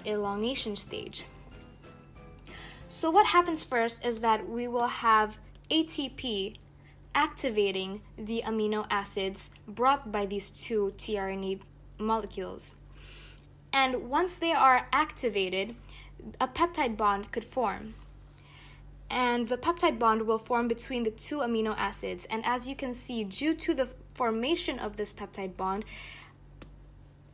elongation stage. So what happens first is that we will have ATP activating the amino acids brought by these two tRNA molecules. And once they are activated, a peptide bond could form. And the peptide bond will form between the two amino acids. And as you can see, due to the formation of this peptide bond,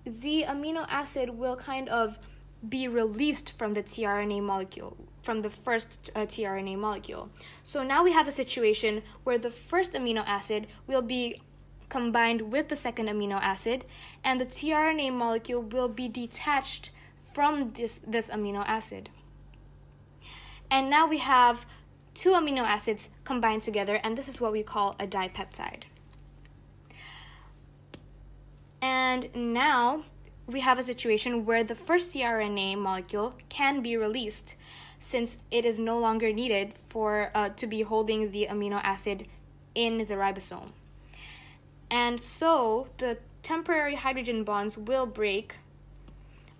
the amino acid will kind of be released from the tRNA molecule, from the first tRNA molecule. So now we have a situation where the first amino acid will be combined with the second amino acid, and the tRNA molecule will be detached from this amino acid. And now we have two amino acids combined together, and this is what we call a dipeptide. And now we have a situation where the first tRNA molecule can be released, since it is no longer needed for to be holding the amino acid in the ribosome. And so the temporary hydrogen bonds will break,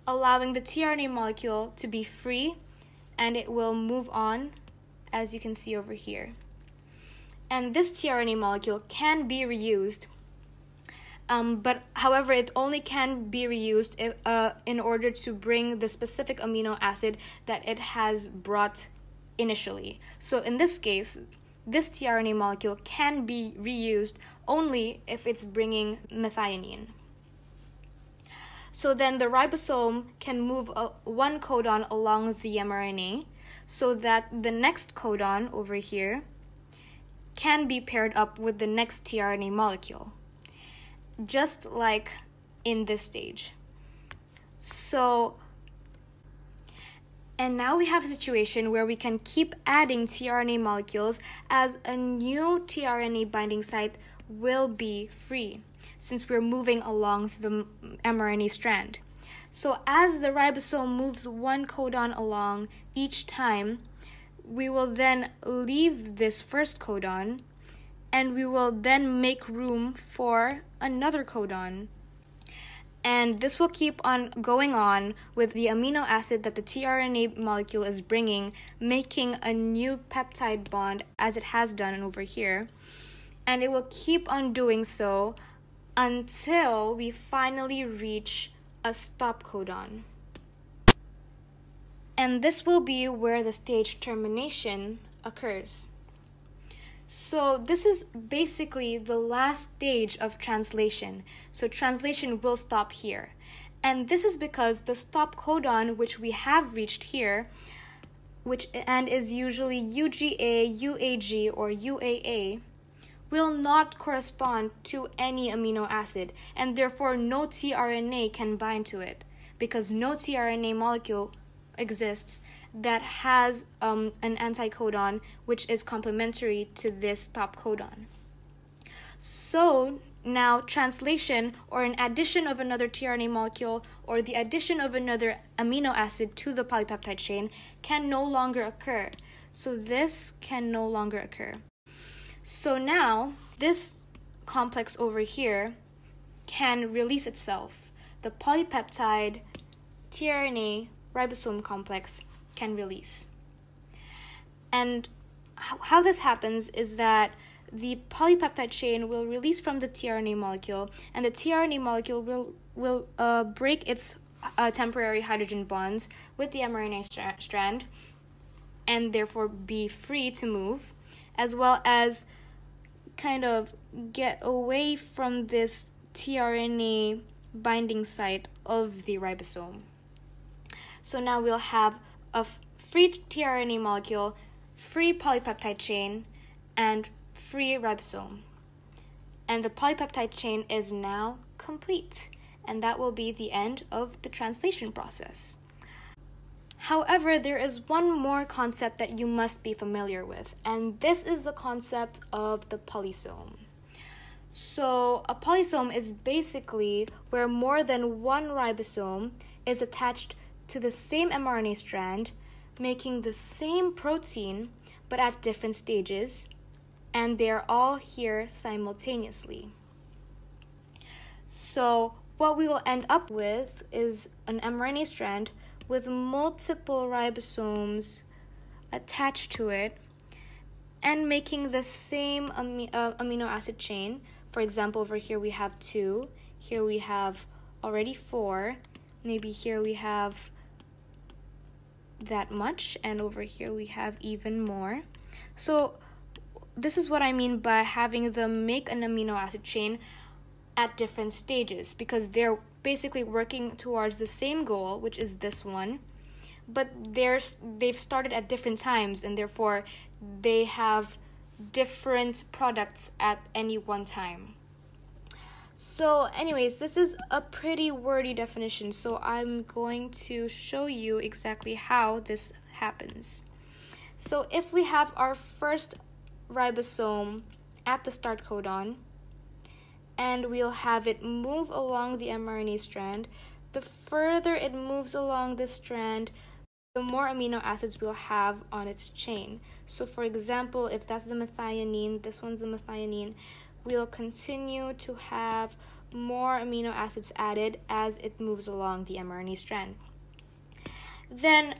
allowing the tRNA molecule to be free, and it will move on, as you can see over here. And this tRNA molecule can be reused, but however, it only can be reused in order to bring the specific amino acid that it has brought initially. So in this case, this tRNA molecule can be reused only if it's bringing methionine. So then the ribosome can move one codon along the mRNA so that the next codon over here can be paired up with the next tRNA molecule, just like in this stage. And now we have a situation where we can keep adding tRNA molecules as a new tRNA binding site will be free, since we're moving along the mRNA strand. So as the ribosome moves one codon along each time, we will then leave this first codon, and we will then make room for another codon. And this will keep on going on with the amino acid that the tRNA molecule is bringing, making a new peptide bond as it has done over here. And it will keep on doing so until we finally reach a stop codon. And this will be where the stage termination occurs. So this is basically the last stage of translation. So translation will stop here. And this is because the stop codon, which we have reached here, and is usually UGA, UAG, or UAA, will not correspond to any amino acid, and therefore no tRNA can bind to it, because no tRNA molecule exists that has an anticodon which is complementary to this stop codon. So now translation, or an addition of another tRNA molecule, or the addition of another amino acid to the polypeptide chain can no longer occur. So this can no longer occur. So now this complex over here can release itself. The polypeptide tRNA ribosome complex can release. And how this happens is that the polypeptide chain will release from the tRNA molecule, and the tRNA molecule will break its temporary hydrogen bonds with the mRNA strand, and therefore be free to move, as well as kind of get away from this tRNA binding site of the ribosome. So now we'll have a free tRNA molecule, free polypeptide chain, and free ribosome. And the polypeptide chain is now complete, and that will be the end of the translation process. However, there is one more concept that you must be familiar with, and this is the concept of the polysome. So a polysome is basically where more than one ribosome is attached to the same mRNA strand, making the same protein but at different stages, and they're all here simultaneously. So what we will end up with is an mRNA strand with multiple ribosomes attached to it and making the same amino acid chain. For example, over here we have 2, here we have already 4, maybe here we have that much, and over here we have even more. So this is what I mean by having them make an amino acid chain at different stages, because they're basically working towards the same goal, which is this one, but they've started at different times, and therefore they have different products at any one time. So anyways, this is a pretty wordy definition, so I'm going to show you exactly how this happens. So if we have our first ribosome at the start codon, and we'll have it move along the mRNA strand, the further it moves along this strand, the more amino acids we'll have on its chain. So for example, if that's the methionine, this one's the methionine, we'll continue to have more amino acids added as it moves along the mRNA strand. Then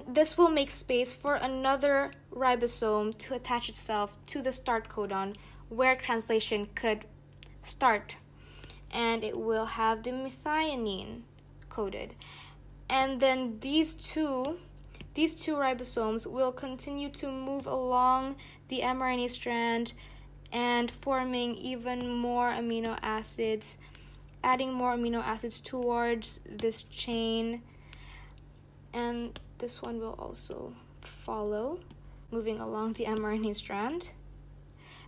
this will make space for another ribosome to attach itself to the start codon where translation could start, and it will have the methionine coded. And then these two ribosomes will continue to move along the mRNA strand and forming even more amino acids, adding more amino acids towards this chain. And this one will also follow, moving along the mRNA strand.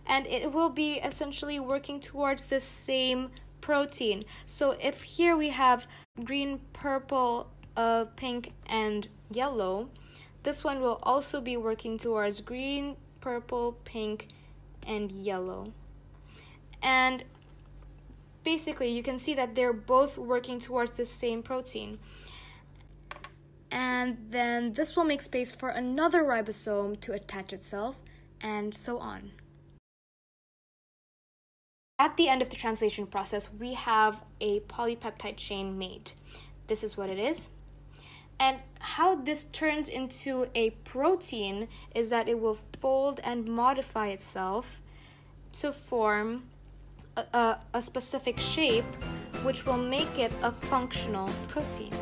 And it will be essentially working towards the same protein. So if here we have green, purple, pink, and yellow, this one will also be working towards green, purple, pink, and yellow. And basically you can see that they're both working towards the same protein. And then this will make space for another ribosome to attach itself, and so on. At the end of the translation process, we have a polypeptide chain made. This is what it is. And how this turns into a protein is that it will fold and modify itself to form a specific shape, which will make it a functional protein.